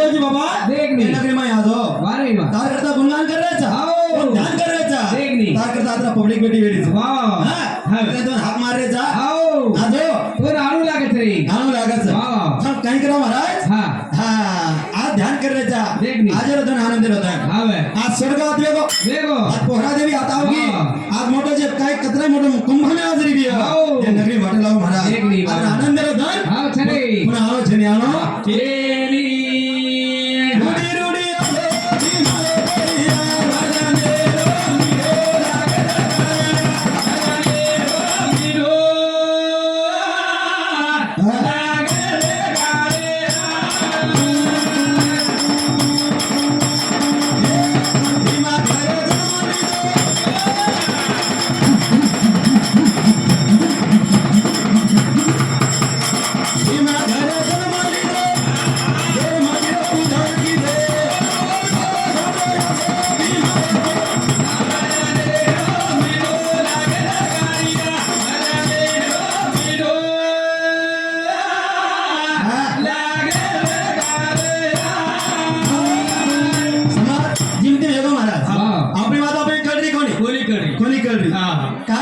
जाऊची बाबा देख नी. नगरी में याद हो वारे वा. तार करता गुणगान करायचा हो. ध्यान करायचा देख नी. तार करता आता पब्लिक बेटी वेळीच वा वा. हा दोन हाक मारायचा आओ. आजो पण आणू लागत रे. गाणं लागायचं वा वा. हम काही करा महाराज हा. हा आज ध्यान करायचा देख नी. आज रतन आनंद होता हावे. आज स्वर्गात वेगो देखो. आज पोहरा देवी आता होगी हा. आज मोठं जे काय कतरा मोठं कुंभ में हाजरी भी हो. है नगरी वाटे लाव महाराज देख नी. आज आनंद रतन हाव छने. पण आलो छने आलो केली. रुडी रुडी आलो हिमालय बढिया भजने रो मिलो हिमा घरे जमानी हिमा घरे जमानी दे मागे उधर की दे समाज जिमते वेगो महाराज हा. आपली बात आपण कळली कोणी कोलीकडे. कोणी कळली हा. का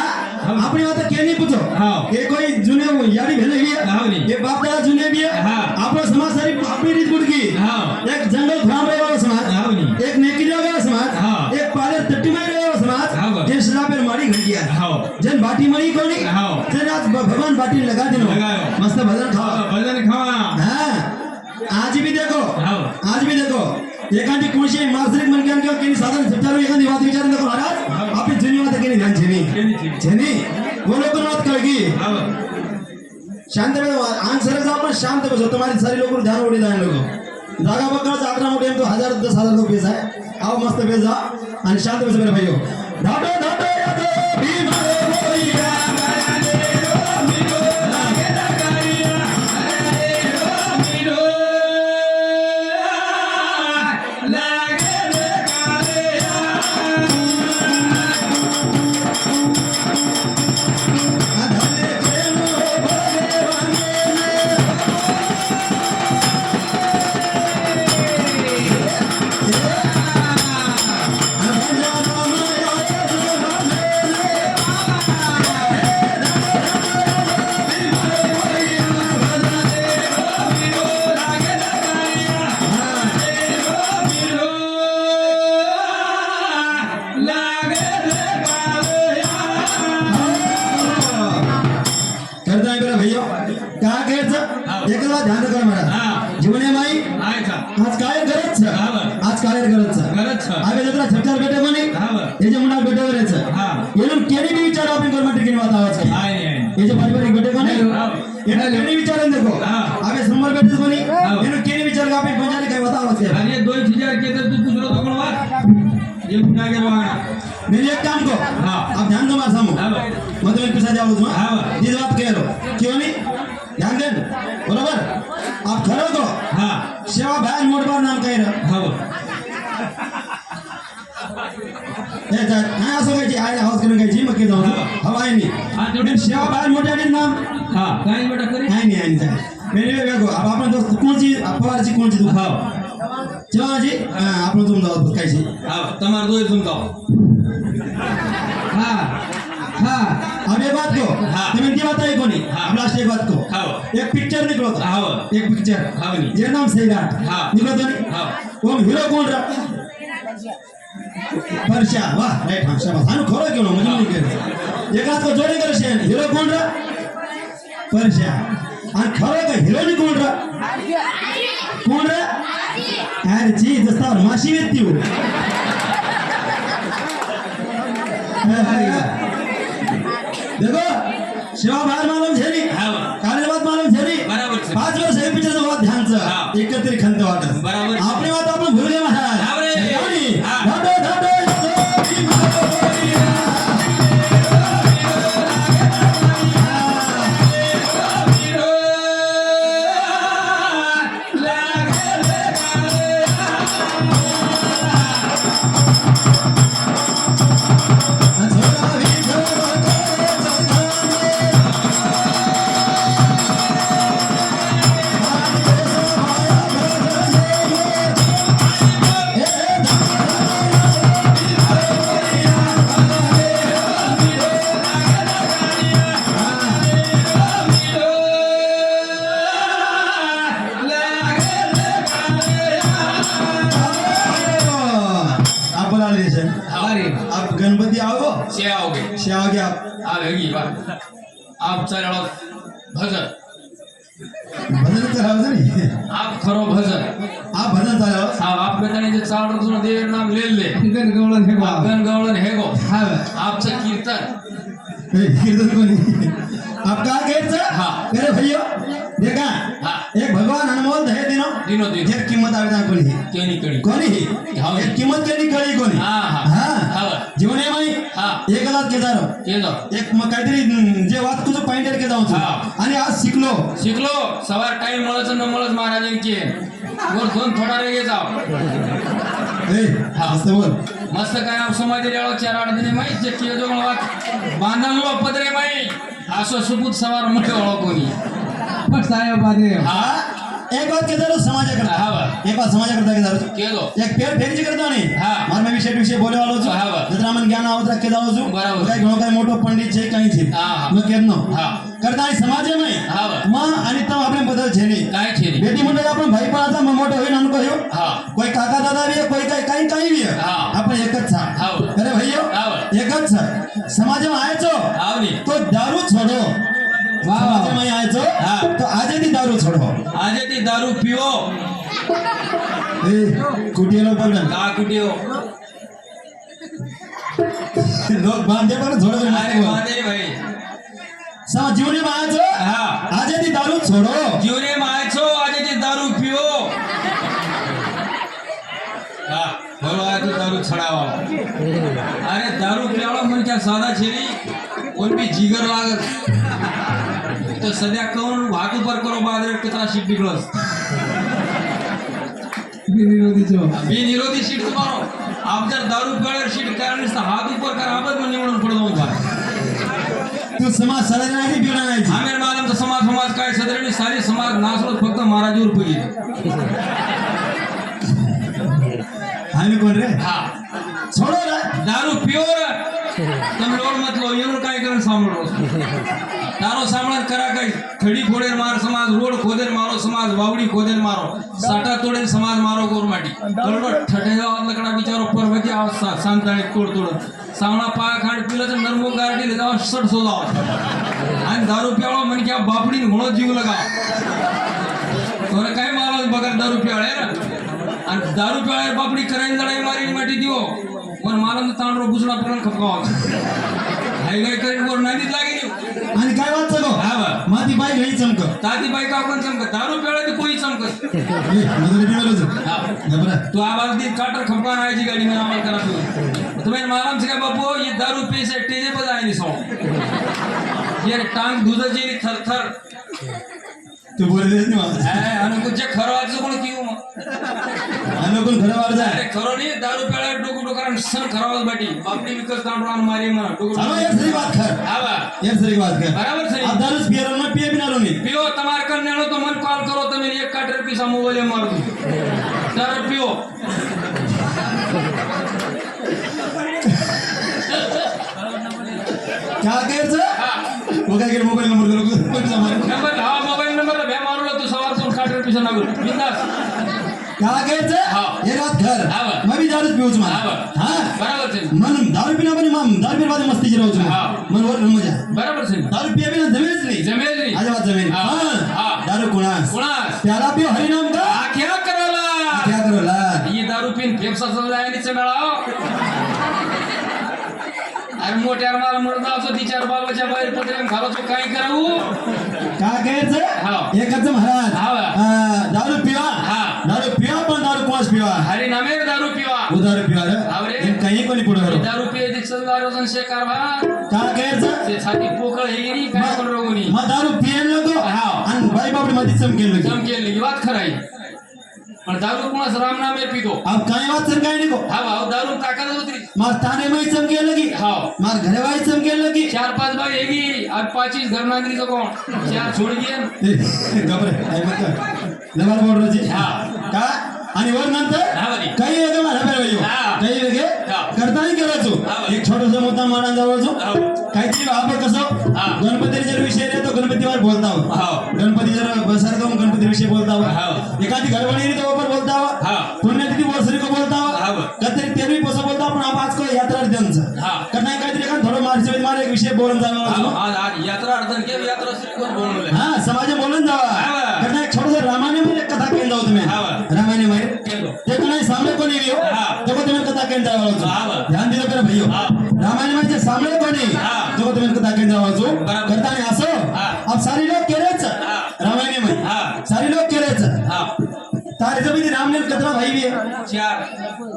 आपली बात केनी पूछो हा. ये कोई जुने यारी भेले भी है हाव नी. ये बाप दादा जुने भी है हा. आपलो समाज सारी अपनी रीत गुडकी हाव. एक जंगल खाम रहे वाला समाज हाव नी. एक नेकी वाला समाज हा. एक पाले तट्टी में रहे वाला समाज हाव. जे सदा पर मारी घट गया हाव. जन बाटी मरी कोनी हाव. जन आज भगवान बाटी लगा देनो लगायो. मस्त भजन खाओ भजन खावा. हाँ आज भी देखो हाव. आज भी देखो एखादी कोणशी मार्सरिक मनक्यान किंवा केनी साधारण सत्तारू एखादी बात विचारून देखो महाराज आपली जुनी बात केली ध्यान छेनी छेनी बोलो कोण बात कळगी हाव. शांत आंग सरक जाओ पण शांत बसो तुम्हारी सारी लोग ध्यान उड़ी जाए लोग जागा बकरा आग्रा मोठे तो 1000-10,000 लोग बेस आहे आओ मस्त बेस जा आणि शांत बसो मेरे भाइयों धाटो धाटो यादो भीमारे बोलिया आधाले प्रेम करता है मेरा भैया क्या कहत एक बात ध्यान कर महाराज हा. जीवने माई आहे का? आज काय करत छ हाव. आज काय करत छ गरज छ. आगे जत्रा छक्कर बेटे बनी हाव. ये जे मुंडा बेटे वरे छ हा. ये लोग केनी भी विचार आपण कर माटी की बात आवाज है आहे आहे. ये जो पारिवारिक बेटे बने हाव. ये केनी विचार देखो हा. आगे समर बेटे बनी हाव. ये लोग केनी विचार का आपण पंजाने काय बात आवाज है आणि 2,000 के तर तू दुसरं तो कोण वाच. ये पुन्हा गेलो वागा. मेरे एक काम को हा. आप ध्यान दो मार सामो हाव. मैं तुम्हें पिछा जाऊँ तुम हाव. इस बात कह रो क्यों नहीं ध्यान दे बरोबर आप खरो को हा. सेवा भैन मोटबार नाम कह रहा हाव. हे तर नाही असं काही आयला हाऊस करून काही मग जाऊ हवा आहे हा, नाही तेवढे- सेवा बाहेर मोठ्या नाम हा. काय बेटा करी? नाही नाही नाही मेरे वेगो अब आपण दोस्त कोणची पवारची कोणची तू हाव. जेव्हाची आपण तुम जाऊ कायची हाव. તમાર દોય સુનતા. हाँ हाँ अब एक बात को हाँ. तुम्हें क्या बताई कोनी हाँ. लास्ट एक बात को हाव. एक पिक्चर निकलो था हाव. एक पिक्चर हाव नी. जे नाम सैराट हाँ. निकलो तो नहीं हाव. वो हीरो कौन रहा परशा वाह राइट हाँ शाबाश हानु खोरा क्यों ना मुझे नहीं कह एक हाथ को जोड़े कर शेन हीरो कौन रहा परशा और खोरा का हीरो कौन रहा कौन रहा अरे जी दोस्ता और मासी व्यक्ति हो देखो शिवा बाहेर मालूम छे नी हाव. काले बात मालूम छे नी बराबर छे. 5 वर्ष हे पिक्चर बात ध्यान से हाँ. एकत्रित खंत वाटत बराबर छे. आपली बात आपण भूल गए महाराज हाव रे. नी हाँ. धाडो धाडो यादो भीमारो बोलिया से अरे आप गणपति आओ से आओगे से आओगे आप आवेगी बात आप चलो भजन भजन कराओ नहीं आप करो भजन आप भजन कराओ हाँ आप बताने जे चाल तुझं देव नाम ले गणगवळण हे बा गण गवळण हे गो हाँ आपचं कीर्तन कीर्तन को नहीं आप कहा कहते हाँ। अरे भैया देखा हाँ। एक भगवान अनमोल है दिनो दिनो दिनो एक किंमत आवेदा कोणी केनी कडी कोणी हाँ। एक किंमत केली कळी कोणी हाँ, हाँ। हाँ हाँ। जीवने माई हाँ। एक हजार के जारो के जो एक मग काहीतरी जे वाद तुझं पॉइंटर के जाऊ हाँ। आणि आज शिकलो शिकलो सवार टाइम मळच न मळच महाराजांची वर दोन थोडा रे घे जाव ए हाँ। मस्त बोल मस्त काय आप समाधी रेळो चार आठ दिने माई जे के जो वाट बांधलो पदरे माई असो सुबुत सवार मोठे ओळख कोणी पण साहेब आले हा एक बात के जारो समाज करता हाँ बा एक बात समाज करता के जारो के जो एक पेड़ फेरची करता नहीं हाँ। मार में विषय बोले वालो છું હા, બા. જતરામન જ્ઞાન આવત રાખે જાવ છું બરાબર. કઈ ઘણો કઈ મોટો પંડિત છે કઈ છે હા, હા. મેં કેમનો હા. કરતા અહીં સમાજે નહીં હા, બા. માં आणि તમ આપણે બદલ છે નહીં काय छे रे બેટી મંડળ आपण भाई पण आता मोठो होईन अनको ह्यो हा કોઈ કાકા દાદા બી કોઈ काही काही बी हा. आपण एकच छा हा, बा. अरे भैयो हा, बा. एकच छा समाजમાં आयचो आवनी तो दारू छोडो वाह. समाजમાં आयचो हा. तो આજે ती दारू छोडो આજે ती दारू पिओ ए कुटीलो पण का कुटियो लोक बांधे पण छोडो अरे मादे भाई समाज जीवने में आयचो हा આજે ती दारू छोडो जीवने मायचो આજે ती दारू पिओ हा बोलो आहे तू दारू छडावा अरे दारू पियाळो म्हणजे क्या साधा छेरी कोण बी जिगर लागत तो सध्या कौन हाथ ऊपर करो बादरे कितना शीट बिगड़स विरोधीचो बिनविरोधी शीट तुम्हारो आप जर दारू पियाळर शीट कारण हाथ ऊपर कर आपत म्हणजे म्हणून पडतो होता तू समाज सदनाची बिवडा नाही आमेर मालमचा समाज समाज काय सदरणी सारी समाज नासलो फक्त महाराजूर पगे आम्ही कोण रे हा छोडो रे दारू प्योर तुम लोग मत लो ये काय करण सांभळो तारो सांभळत करा काय खडी फोडेर मार समाज रोड खोदेर मारो समाज वावडी खोदेर मारो साटा तोडेर समाज मारो गोरमाटी कळलो ठठेगाव लकडा बिचारो पर्वती अवस्था सांताळी तोड तोड सावळा पाय खांड पिलं तर नरमो गारडी जाव सट सोलाव आणि दारू प्याळो म्हणजे क्या बापडीन घोळो जीव लगा तोरे काय मारो बगर दारू प्याळे रे आणि दारू प्याळे बापडी करायन लढाई मारी माटी दिवो पण मला तांडरो बुसडा पकडून खपकावा हाय काय करीन वर नदीत लागे देऊ आणि काय वाच गो हा बा माती बाई घरी चमक ताती बायका आपण चमकत दारू प्याळे तर कोणी चमकत नजर बिवलो हा जबरा तू आवाज दी काटर खपका आयची गाडी में आवाज करा तू तुम्हें मालूम से बापू ये दारू पी से टेजे पर आए नहीं सो ये टांग दुधाची थर थर तू बोललेस नाही मला है आणि कुछ खरवाचं कोण किऊ मग आणि कोण खरं वार जाय अरे खरो नाही दारू प्याळे डोकं डोकरान सण खरावच बाटी बापडी विकस तांडरो आणि मारी म्हणा डोकं चलो यार सही बात कर हा बा यार सही बात कर बराबर सही आप दारू पिए रहो मैं पिए बिना रहो नहीं पियो તમારે કર નેણો તો મન કોલ કરો તમે એક કાટર પીસા મોબાઈલે માર દો તારે पियो क्या कहते હા वो काय के मोबाईल नंबर दे कोण समाज नंबर हा मोबाईल नंबर भे मारलो तू सवार तू काटर पीसा नागो बिंदास क्या कहते हाँ। ये बात कर हाँ बा। मैं भी दारू पीऊच मान हाँ बा। हां बराबर છે मन दारू पीना पण दारू पीने बाद मस्ती जरो છું हाँ। मन और मजा बराबर છે दारू पिए बिना जमेज नहीं जमेज नहीं आज बात जमेज हाँ। हां हाँ। दारू कुणास कोणास प्याला पियो हरि नाम का आ क्या कराला क्या करो ला ही दारू पिन फेफसा सजाय आणि चमेळा अरे मोठ्या माल म्हणत असो तिचार बाबाच्या बाहेर पत्रेम घालायचो काय करावू क्या कहते हाँ। एकच महाराज हाँ बा। दारू पिवा हाँ। दारू पिवा पण दारू कोणास पिवा हरी नामेर दारू पिवा वो दारू पिवा रे हाँ रे। इन कहीं कोणी पुढे करो दारू पिये दिसत दारूजन शेकार भा क्या कहते ते छाती पोकळ हे गिरी काय पण रोगुनी मग दारू पियन लोक हाँ। आणि बाई बापडी मध्ये चमकेल लोक चमकेल ही बात खराई पण दारू कुणास राम नामे पितो अब काय वात सर काय नको हा भाऊ दारू ताकद उतरी मार ताने माई चमकेल लगी हाव मार घरे वाई चमकेल लगी 4-5 बाई हेगी आज 25 घर नागरीचं कोण 4 छोड गेन गबरे काय मत लबाड बोल रोजी हा का आणि वर नंतर हा बरी काही वेगळं मला भाई हा. काही वेगळे हा. करताना करायचो हा बरी. एक छोटस मुद्दा मांडा जावचो हाव काहीतरी आपण कसं हा. गणपती जर विषय रे तो गणपतीवर बोलता हो हाव गणपती जर बसर तो गणपती विषय बोलता हो हाव एखादी घरवाणी तो ऊपर बोलता हो हाव पुण्यतिथी वर्षरी को बोलता हो हाव कतरी तेरवी पसो बोलता पण आप आज को माणसांचं हा. का नाही काहीतरी का थोडं माणसं मला एक विषय बोलून जावं आज यात्रा अर्धन केली यात्रा श्रीकोण बोलवले हा समाज बोलून जावा हा. का नाही छोटस रामायणामध्ये कथा केली जाऊ तुम्ही हा. रामायणामध्ये केलो. ते का नाही सामने कोणी येऊ हा. तो तुम्ही कथा केली हा. जावं ध्यान दिलं बरं भैयो हा. रामायणामध्ये सामने कोणी हा. तो तुम्ही कथा केली जावं बरोबर. करताना असं हा. अब सारी लोक केलेच हा. रामायणामध्ये हा. सारी लोक केलेच हा तारीचं मध्ये रामने कथा भाई भी आहे 4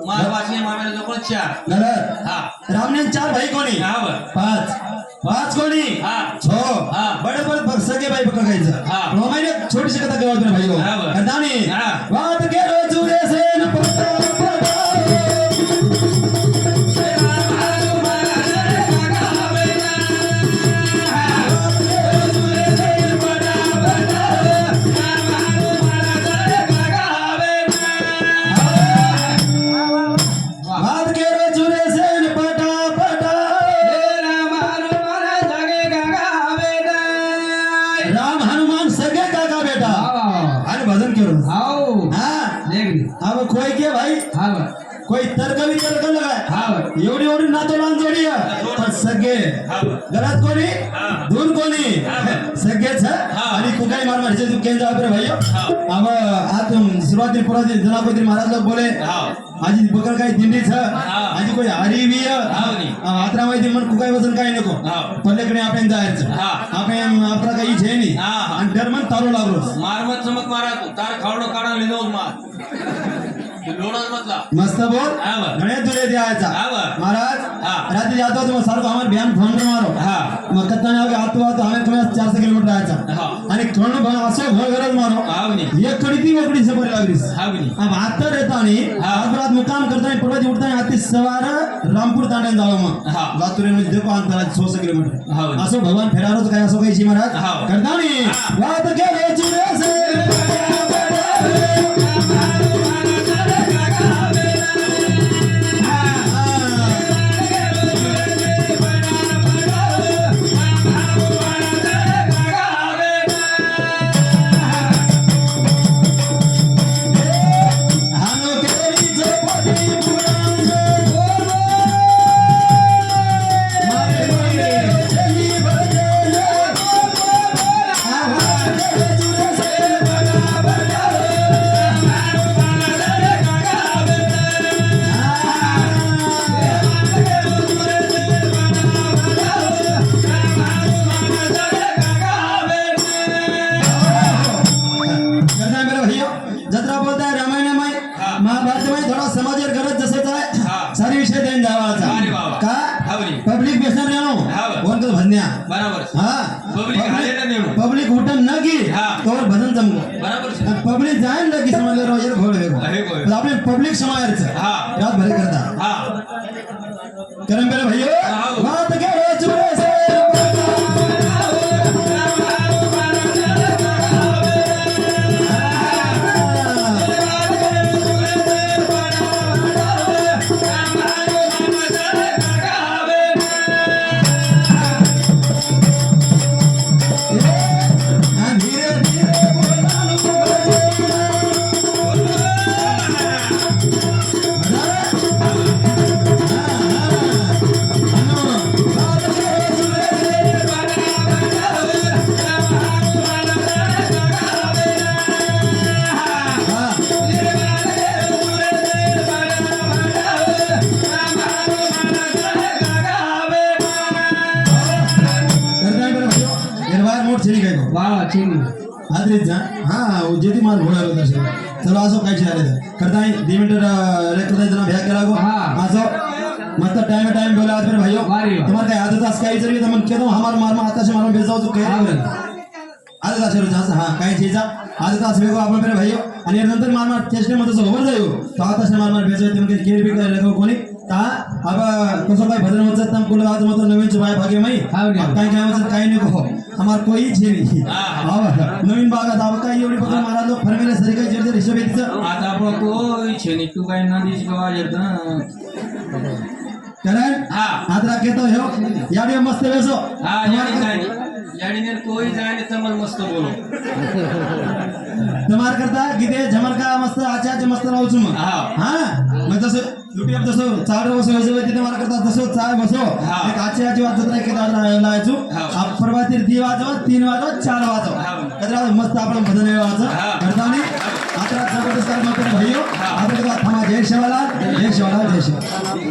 मार वाचले मामेला जवळ 4 गलत हा रामने 4 भाई कोणी हा बर 5 कोणी हा. 6 हा. बड़े बड़े सगळे भाई पकडायचं हा. रामायण छोटीशी कथा केव्हा भाई हो हा, बरं. करतानी हा. वाद केलो चुरे सेन पता वाद केलो चुरे सेन पटा पटा राम हनुमान सगळे काका बेटा आणि भजन केलो हा अब कोई के भाई कोई तर्क वितर्क लगाय एवढी एवढी नातो लांब जोडी आहे. पण सगळे घरात कोणी दूर कोणी सगळेच आणि कुठेही मार मारचे तू केंद्र आपले भाई अब आज सुरुवाती पुराती जनापती महाराज लोग बोले आजी बकर काही दिंडीच आजी कोई हरी बी आत्रा माहिती मन कुकाई वजन काही नको पल्लेकडे आपण जायचं आपण आपला काही छे नाही आणि डर मन तारू लागलो मारमत चमक मारा तू तार खावडो काढा लिनोज मार लोणच मतला मस्त बोल हा बरं. गणेश तुले द्यायचा हा बरं. महाराज हा. रात्री जातो तो सारखं हमारे बयान फोन कर मारो मग कत्ताने आगे आतो आतो हमें तुम्हें 400 किलोमीटर आयचा आणि थोडं पण असं घर गरज मारो एक कडी ती वकडी से बरी लागलीस अब आता रहतानी आज रात मुकाम करतानी परवादी उठतानी आती सवार रामपूर तांड्यान जावं मग लातूर मध्ये देखो अंतराळ 600 किलोमीटर असं भगवान फेरारोच काय असं काही महाराज करतानी वाद केले चुरे से जत्रा बोलताय रामायण महाभारत में थोड़ा समाजेर गरज जसंच आहे सारी विषय देन जावाचा अरे बाबा. का हावली. पब्लिक बेसणार हाव. नाही कोण भजन्या बराबर हा पब्लिक हालेला नेऊ पब्लिक उठन न की हा. तोवर भजन जमलो बराबर पब्लिक जाईन ना की समाजला रोजर घोळ हे वेगो घोळ. आपले पब्लिक समाजाचं हा. रात भर करता हा करम बेरे भैयो हाव. बात के चुरे से धीरे धीरे बोलानु आदरीच जा हाँ जेती मार घोड़ा रो दर्शन चलो आसो काय छे आले करताय 2 मिनिट करताय जना भ्या केला गो आसो मत टाइम बोला आज भाइयो तुम्हार काय आदत अस काय जरी मन केदो हमार मार मा आता से मार बेजाव तो काय आदत असेल जास हा काय चीजा आदत अस वेगो आपण पेरे भाइयो आणि नंतर मार मार चेष्टे मध्ये जो होवर जायो तो आता से मार मार बेजाव तुमके केर भी काय लगो कोणी ता अब कसं काय भजन होत तम कुल आज मत नवीन बाय भागे मै काय काय होत काय नाही हो हमार कोई छे नहीं नवीन बागात अब काय एवढी पकड महाराज लोक फरमेले सरी काय जर्जर हिशोब येतीच आता आपण कोई छेनी तू काय नदीच गवा येत कारण हा आदरा केतो हो याडी मस्त बेसो हा याडी काय याडीने कोई जाने तमल मस्त बोलो तुम्हार करता किती झमर का मस्त आचाच मस्त राहूच मग हा हा मग जसं युट्यूब जसं चार बसो तिथे मला करतात तसं चाय बसो हा. एक आजची आजी वाजत नाही केदार लावायचो हा. परवाती 2 वाजवा 3 वाजवा 4 वाजवा हा. कदरा मस्त आपण भजन वाजवा हा. करतानी आता जबरदस्त कार्यक्रम भाईयो हा. आता थांबा जय शिवाला जय शिवाला जय शिवाला